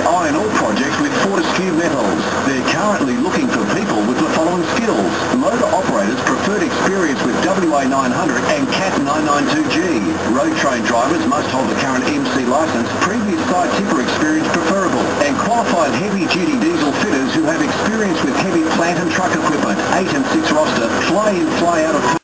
iron ore project with Fortescue Metals. They're currently looking for people with the following skills. Loader operators preferred experience with WA 900 and CAT 992G. Road train drivers must hold the current MC licence, previous site tipper experience preferable, and qualified heavy-duty diesel fitters who have experience with heavy plant and truck equipment. 8 and 6 roster, fly in, fly out of